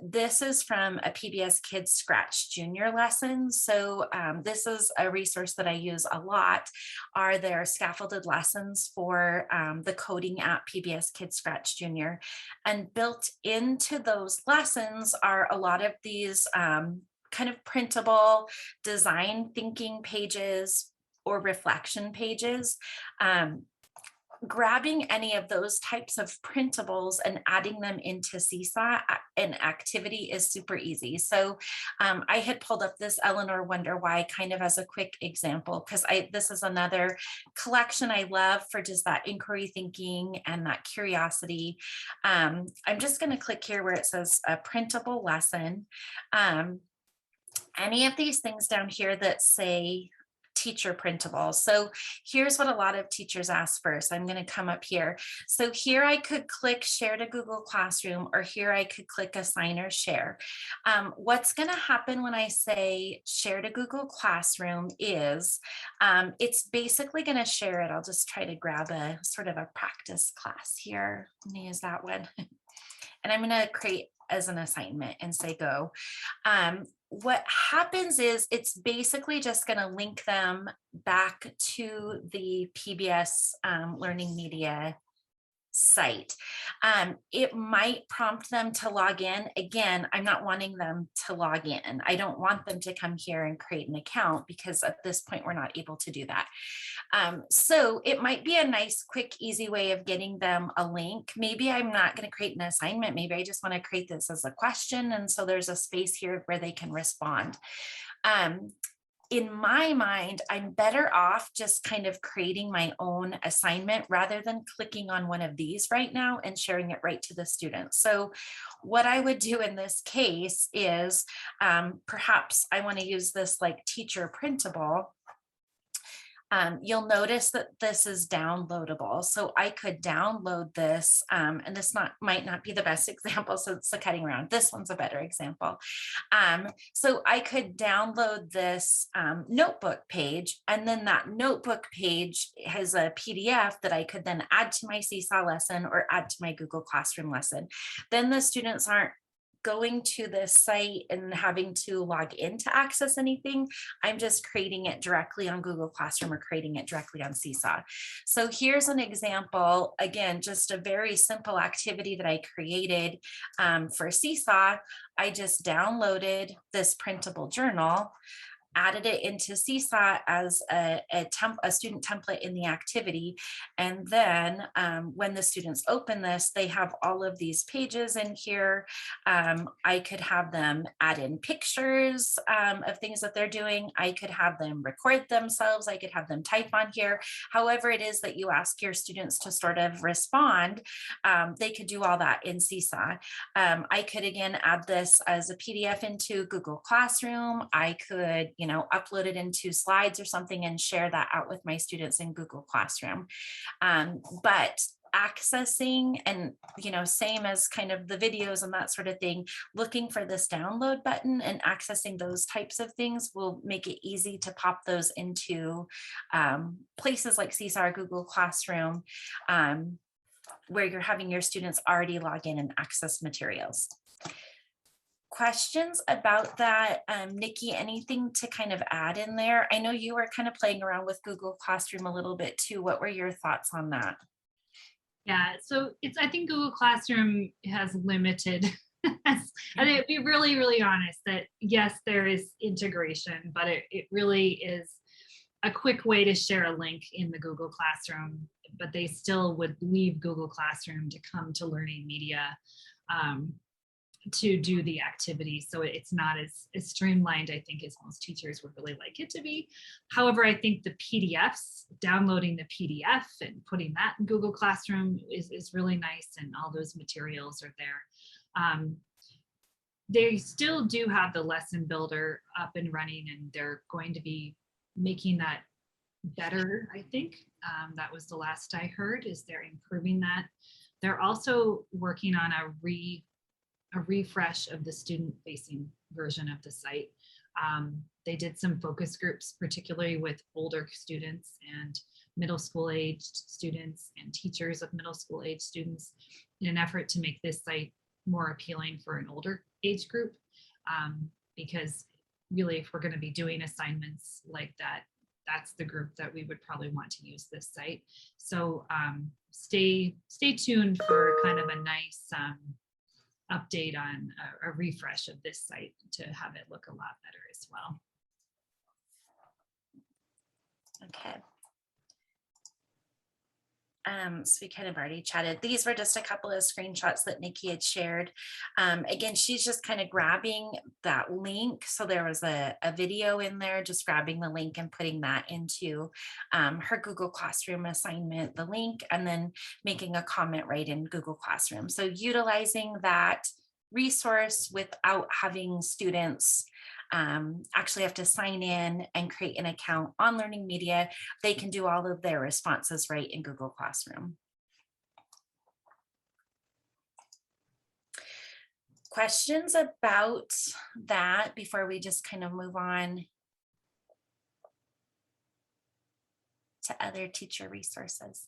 This is from a PBS Kids Scratch Junior lesson. So this is a resource that I use a lot, are their scaffolded lessons for the coding app PBS Kids Scratch Junior. And built into those lessons are a lot of these kind of printable design thinking pages or reflection pages. grabbing any of those types of printables and adding them into Seesaw an activity is super easy. So I had pulled up this Eleanor Wonder Why kind of as a quick example, because this is another collection I love for just that inquiry thinking and that curiosity. I'm just going to click here where it says a printable lesson. Any of these things down here that say teacher printable. So here's what a lot of teachers ask first. I'm going to come up here. So here I could click share to Google Classroom, or here I could click assign or share. What's going to happen when I say share to Google Classroom is it's basically going to share it. I'll just try to grab a sort of a practice class here. Let me use that one. And I'm going to create as an assignment and say go. What happens is it's basically just going to link them back to the PBS LearningMedia site. It might prompt them to log in. Again, I'm not wanting them to log in. I don't want them to come here and create an account, because at this point we're not able to do that. So it might be a nice, quick, easy way of getting them a link. Maybe I'm not going to create an assignment. Maybe I just want to create this as a question. And so there's a space here where they can respond. In my mind, I'm better off just kind of creating my own assignment rather than clicking on one of these right now and sharing it right to the student. So what I would do in this case is perhaps I want to use this like teacher printable. You'll notice that this is downloadable. So I could download this, and this might not be the best example, so it's the cutting around. This one's a better example. So I could download this notebook page, and then that notebook page has a PDF that I could then add to my Seesaw lesson or add to my Google Classroom lesson. Then the students aren't going to this site and having to log in to access anything. I'm just creating it directly on Google Classroom or creating it directly on Seesaw. So here's an example, again, just a very simple activity that I created for Seesaw. I just downloaded this printable journal, added it into Seesaw as a student template in the activity. And then when the students open this, they have all of these pages in here. I could have them add in pictures of things that they're doing. I could have them record themselves. I could have them type on here. However it is that you ask your students to sort of respond, they could do all that in Seesaw. I could, again, add this as a PDF into Google Classroom. I could, upload it into slides or something and share that out with my students in Google Classroom. But accessing and, same as kind of the videos and that sort of thing, looking for this download button and accessing those types of things will make it easy to pop those into places like Seesaw or Google Classroom, where you're having your students already log in and access materials. Questions about that? Nikki, anything to kind of add in there? I know you were kind of playing around with Google Classroom a little bit too. What were your thoughts on that? Yeah, so I think Google Classroom has limited, I think be really, really honest that yes, there is integration, but it really is a quick way to share a link in the Google Classroom, but they still would leave Google Classroom to come to LearningMedia to do the activity. So it's not as streamlined, I think, as most teachers would really like it to be. However, I think the PDFs, downloading the PDF and putting that in Google Classroom is really nice, and all those materials are there. They still do have the lesson builder up and running, and they're going to be making that better, I think. That was the last I heard, is they're improving that. They're also working on a refresh of the student-facing version of the site. They did some focus groups, particularly with older students and middle school aged students and teachers of middle school aged students, in an effort to make this site more appealing for an older age group. Because really, if we're going to be doing assignments like that, that's the group that we would probably want to use this site. So stay tuned for kind of a nice update on a refresh of this site to have it look a lot better as well. Okay. So we kind of already chatted. These were just a couple of screenshots that Nikki had shared. Again, she's just kind of grabbing that link. So there was a video in there, just grabbing the link and putting that into her Google Classroom assignment, the link, and then making a comment right in Google Classroom. So utilizing that resource without having students actually have to sign in and create an account on LearningMedia. They can do all of their responses right in Google Classroom. Questions about that before we just kind of move on to other teacher resources?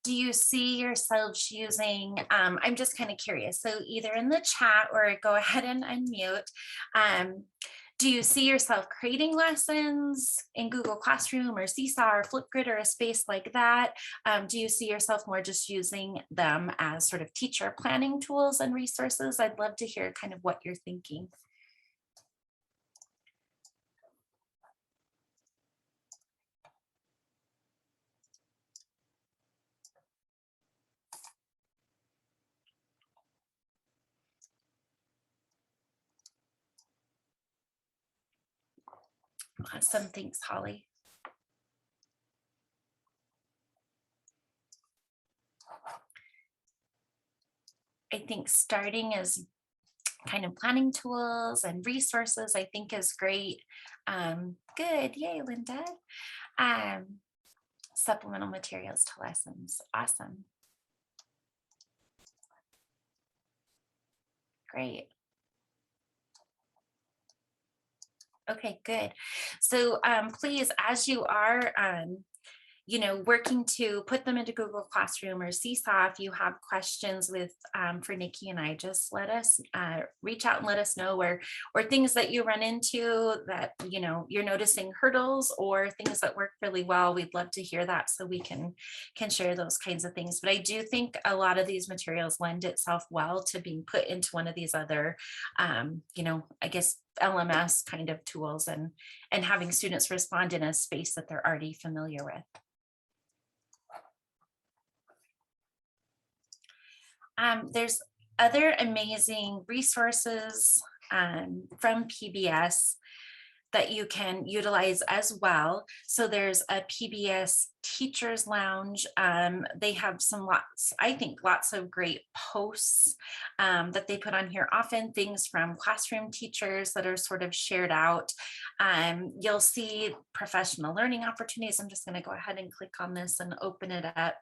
Do you see yourselves using, I'm just kind of curious, so either in the chat or go ahead and unmute. Do you see yourself creating lessons in Google Classroom or Seesaw or FlipGrid or a space like that? Do you see yourself more just using them as sort of teacher planning tools and resources? I'd love to hear kind of what you're thinking. Awesome, thanks, Holly. I think starting as kind of planning tools and resources, I think is great. Good, yay, Linda. Supplemental materials to lessons, awesome. Great. Okay, good. So please, as you are, working to put them into Google Classroom or Seesaw, if you have questions with for Nikki and I, just let us reach out and let us know, or things that you run into that you're noticing hurdles or things that work really well. We'd love to hear that so we can share those kinds of things. But I do think a lot of these materials lend itself well to being put into one of these other, I guess LMS kind of tools and having students respond in a space that they're already familiar with. There's other amazing resources from PBS that you can utilize as well. So there's a PBS Teachers Lounge. They have lots of great posts that they put on here, often things from classroom teachers that are sort of shared out. You'll see professional learning opportunities. I'm just going to go ahead and click on this and open it up.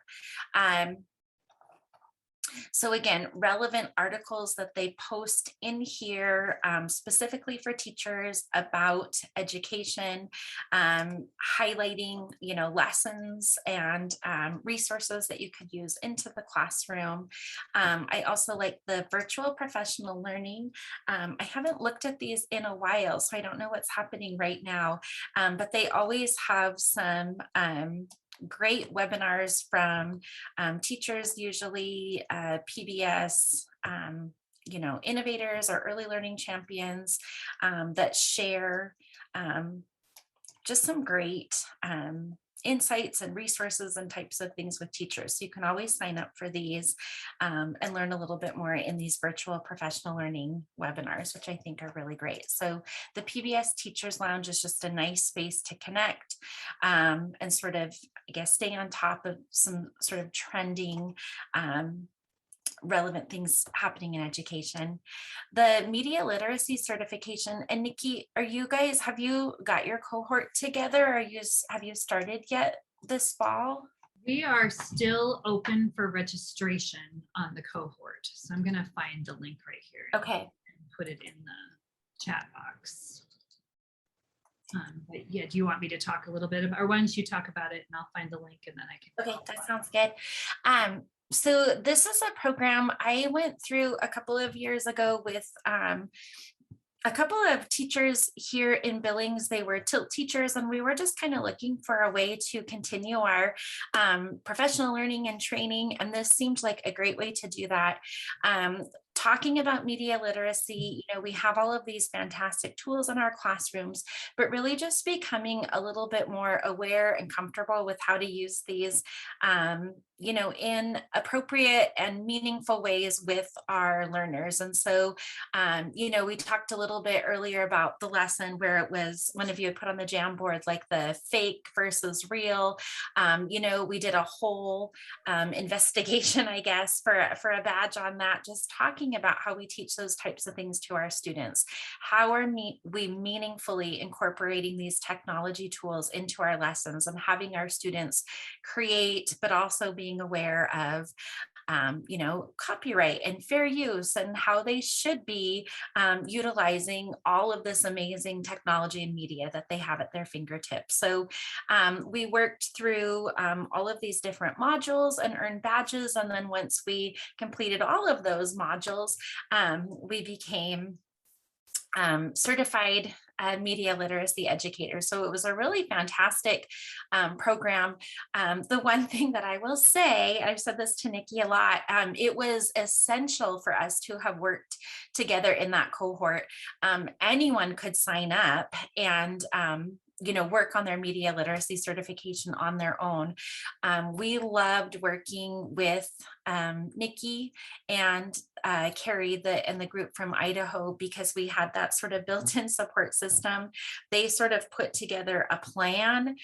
So again, relevant articles that they post in here specifically for teachers about education, highlighting, lessons and resources that you could use into the classroom. I also like the virtual professional learning. I haven't looked at these in a while, so I don't know what's happening right now, but they always have some great webinars from teachers, usually PBS, innovators or early learning champions that share just some great insights and resources and types of things with teachers. So you can always sign up for these and learn a little bit more in these virtual professional learning webinars, which I think are really great. So the PBS Teachers Lounge is just a nice space to connect and sort of, I guess, stay on top of some sort of trending relevant things happening in education. The media literacy certification, and Nikki, have you got your cohort together? Have you started yet this fall? We are still open for registration on the cohort. So I'm going to find the link right here. Okay. And put it in the chat box. But yeah, do you want me to talk a little bit about, or why don't you talk about it and I'll find the link and then I can. Okay, that sounds good. So this is a program I went through a couple of years ago with a couple of teachers here in Billings. They were TILT teachers, and we were just kind of looking for a way to continue our professional learning and training, and this seemed like a great way to do that. talking about media literacy, we have all of these fantastic tools in our classrooms, but really just becoming a little bit more aware and comfortable with how to use these, in appropriate and meaningful ways with our learners. And so, we talked a little bit earlier about the lesson where it was, one of you had put on the Jamboard, like the fake versus real. We did a whole investigation, I guess, for a badge on that, just talking about how we teach those types of things to our students. How are we meaningfully incorporating these technology tools into our lessons and having our students create, but also being aware of copyright and fair use and how they should be utilizing all of this amazing technology and media that they have at their fingertips. So we worked through all of these different modules and earned badges. And then once we completed all of those modules, we became certified media literacy educator. So it was a really fantastic program. The one thing that I will say, I've said this to Nikki a lot, it was essential for us to have worked together in that cohort. Anyone could sign up and work on their media literacy certification on their own. We loved working with Nikki and Carrie and the group from Idaho, because we had that sort of built-in support system. They sort of put together a plan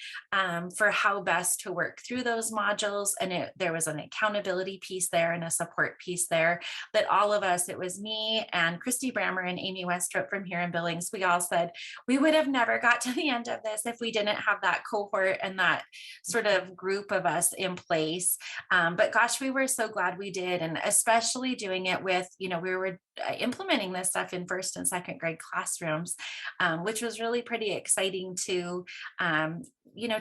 for how best to work through those modules. And there was an accountability piece there and a support piece there that all of us, it was me and Christy Brammer and Amy Westrup from here in Billings, we all said, we would have never got to the end of this if we didn't have that cohort and that sort of group of us in place. But gosh, we were so glad we did. And especially doing it with, we were implementing this stuff in first and second grade classrooms, which was really pretty exciting to,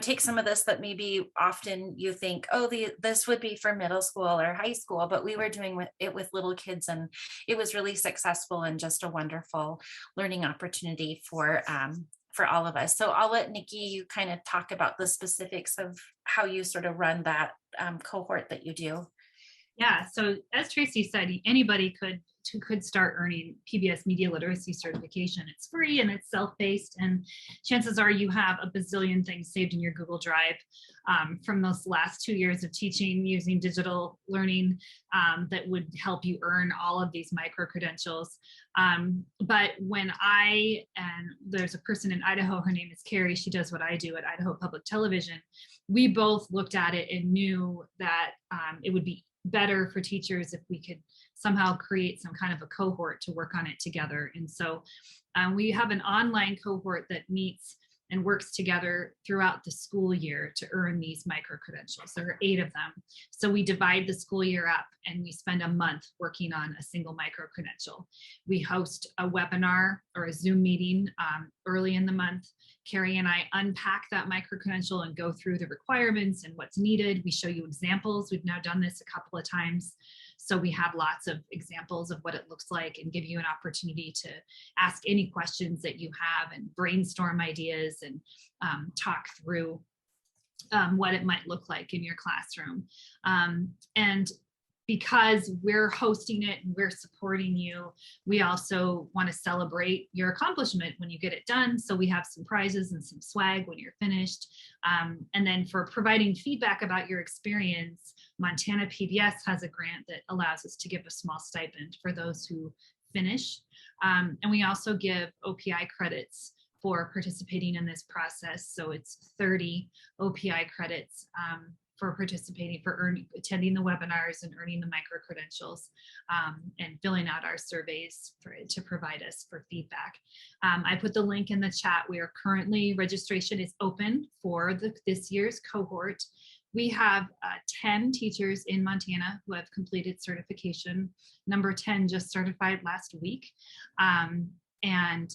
take some of this that maybe often you think, oh, this would be for middle school or high school, but we were doing it with little kids, and it was really successful and just a wonderful learning opportunity for all of us. So I'll let Nikki, you kind of talk about the specifics of how you sort of run that cohort that you do. Yeah, so as Tracy said, anybody could start earning PBS Media Literacy certification. It's free and it's self-paced, and chances are you have a bazillion things saved in your Google Drive from those last 2 years of teaching using digital learning that would help you earn all of these micro-credentials. But when there's a person in Idaho, her name is Carrie, she does what I do at Idaho Public Television. We both looked at it and knew that it would be better for teachers if we could somehow create some kind of a cohort to work on it together. And so we have an online cohort that meets and works together throughout the school year to earn these micro-credentials. There are 8 of them. So we divide the school year up and we spend a month working on a single micro-credential. We host a webinar or a Zoom meeting early in the month. Carrie and I unpack that micro-credential and go through the requirements and what's needed. We show you examples. We've now done this a couple of times. So we have lots of examples of what it looks like and give you an opportunity to ask any questions that you have and brainstorm ideas and talk through what it might look like in your classroom. And because we're hosting it and we're supporting you, we also want to celebrate your accomplishment when you get it done. So we have some prizes and some swag when you're finished. And then for providing feedback about your experience, Montana PBS has a grant that allows us to give a small stipend for those who finish. And we also give OPI credits for participating in this process. So it's 30 OPI credits for participating, attending the webinars and earning the micro-credentials and filling out our surveys to provide us for feedback. I put the link in the chat. We are currently, registration is open for this year's cohort. We have 10 teachers in Montana who have completed certification. Number 10 just certified last week. And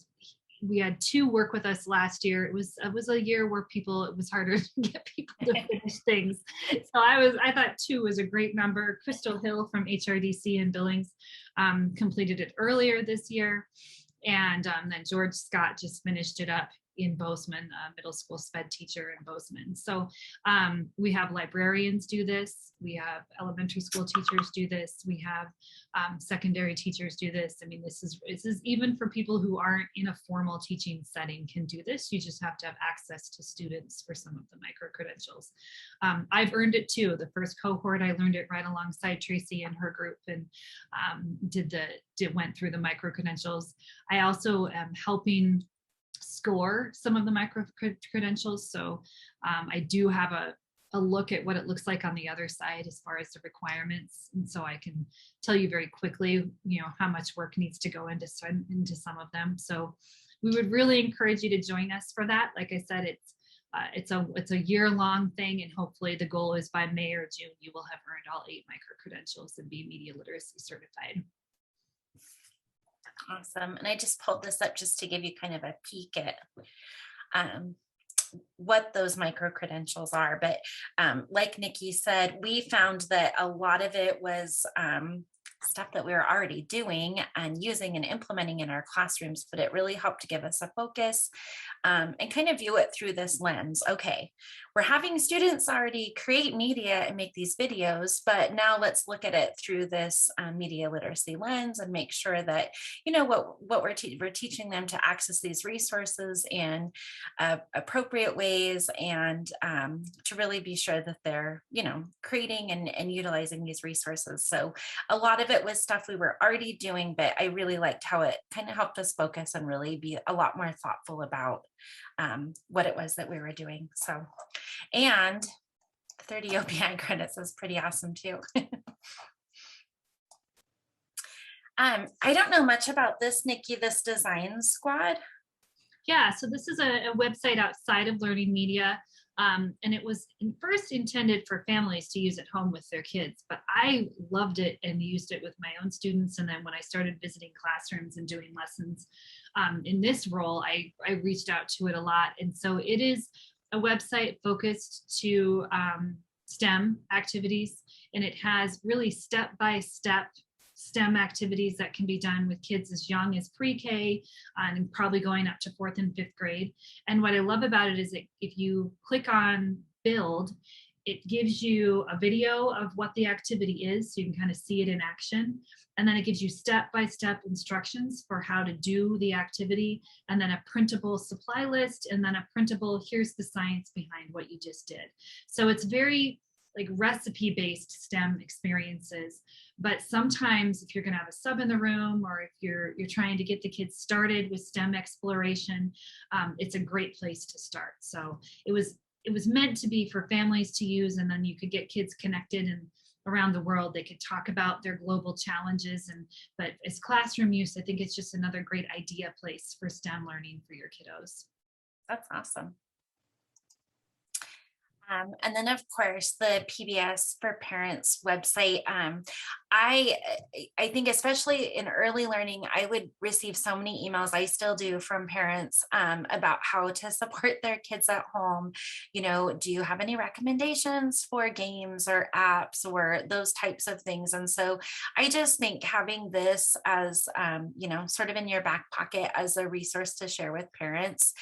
we had 2 work with us last year. It was a year where it was harder to get people to finish things. So I thought 2 was a great number. Crystal Hill from HRDC in Billings completed it earlier this year. And then George Scott just finished it up in Bozeman, a middle school sped teacher in Bozeman. So we have librarians do this. We have elementary school teachers do this. We have secondary teachers do this. I mean, this is even for people who aren't in a formal teaching setting can do this. You just have to have access to students for some of the micro credentials. I've earned it too. The first cohort, I learned it right alongside Tracy and her group, and went through the micro credentials. I also am helping score some of the micro credentials. So I do have a look at what it looks like on the other side as far as the requirements. And so I can tell you very quickly, how much work needs to go into some of them. So we would really encourage you to join us for that. Like I said, it's a year-long thing, and hopefully the goal is by May or June, you will have earned all 8 micro credentials and be media literacy certified. Awesome. And I just pulled this up just to give you kind of a peek at what those micro credentials are. But like Nikki said, we found that a lot of it was stuff that we were already doing and using and implementing in our classrooms, but it really helped to give us a focus and kind of view it through this lens. Okay, we're having students already create media and make these videos, but now let's look at it through this media literacy lens and make sure that, what we're teaching them to access these resources in appropriate ways, and to really be sure that they're, creating and utilizing these resources. So a lot of it was stuff we were already doing, but I really liked how it kind of helped us focus and really be a lot more thoughtful about what it was that we were doing. So, and 30 OPI credits is pretty awesome too. I don't know much about this, Nikki, this design squad. Yeah, so this is a website outside of LearningMedia. And it was first intended for families to use at home with their kids, but I loved it and used it with my own students. And then when I started visiting classrooms and doing lessons in this role, I reached out to it a lot. And so it is a website focused to STEM activities, and it has really step-by-step STEM activities that can be done with kids as young as pre-K and probably going up to 4th and 5th grade. And what I love about it is that if you click on build, it gives you a video of what the activity is, so you can kind of see it in action. And then it gives you step-by-step instructions for how to do the activity, and then a printable supply list, and then a printable, here's the science behind what you just did. So it's very like recipe-based STEM experiences. But sometimes if you're going to have a sub in the room, or if you're trying to get the kids started with STEM exploration, it's a great place to start. So it was meant to be for families to use, and then you could get kids connected, and around the world they could talk about their global challenges. But as classroom use, I think it's just another great idea place for STEM learning for your kiddos. That's awesome. And then, of course, the PBS for Parents website. I think especially in early learning, I would receive so many emails, I still do, from parents about how to support their kids at home. Do you have any recommendations for games or apps or those types of things? And so I just think having this as, sort of in your back pocket as a resource to share with parents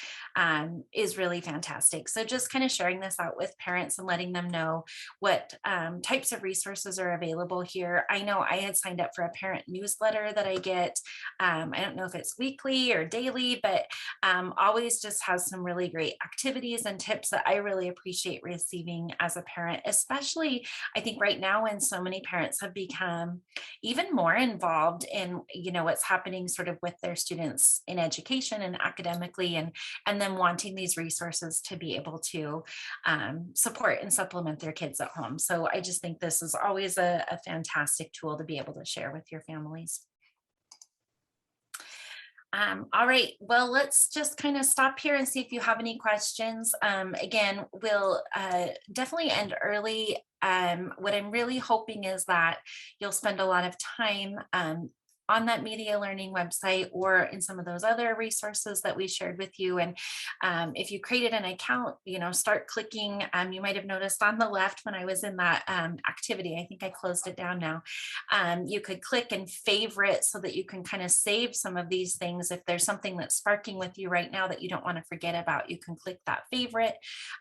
is really fantastic. So just kind of sharing this out with parents and letting them know what types of resources are available here. I know I had signed up for a parent newsletter that I get. I don't know if it's weekly or daily, but always just has some really great activities and tips that I really appreciate receiving as a parent, especially I think right now when so many parents have become even more involved in, what's happening sort of with their students in education and academically, and then wanting these resources to be able to support and supplement their kids at home. So I just think this is always a fantastic tool to be able to share with your families. All right, well, let's just kind of stop here and see if you have any questions. Again, we'll definitely end early. What I'm really hoping is that you'll spend a lot of time on that Media Learning website or in some of those other resources that we shared with you. And if you created an account, start clicking. You might have noticed on the left when I was in that activity, I think I closed it down now. You could click and favorite so that you can kind of save some of these things. If there's something that's sparking with you right now that you don't want to forget about, you can click that favorite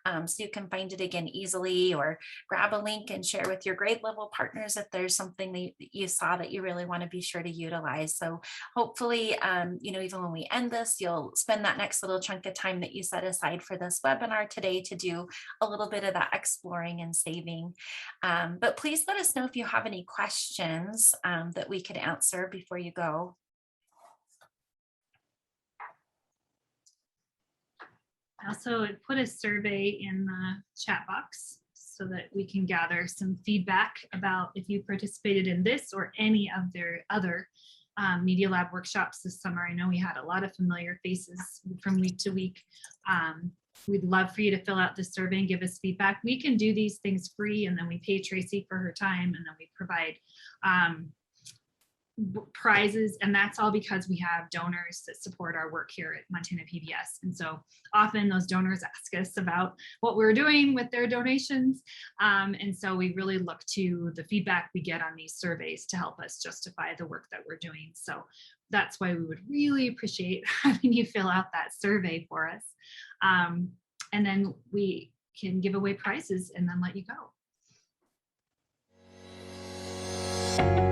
so you can find it again easily, or grab a link and share with your grade level partners if there's something that you saw that you really want to be sure to utilize. So hopefully, even when we end this, you'll spend that next little chunk of time that you set aside for this webinar today to do a little bit of that exploring and saving. But please let us know if you have any questions that we could answer before you go. I also put a survey in the chat box so that we can gather some feedback about if you participated in this or any of their other Media Lab workshops this summer. I know we had a lot of familiar faces from week to week. We'd love for you to fill out this survey and give us feedback. We can do these things free, and then we pay Tracy for her time, and then we provide prizes, and that's all because we have donors that support our work here at Montana PBS. And so often those donors ask us about what we're doing with their donations. And so we really look to the feedback we get on these surveys to help us justify the work that we're doing. So that's why we would really appreciate having you fill out that survey for us. And then we can give away prizes and then let you go.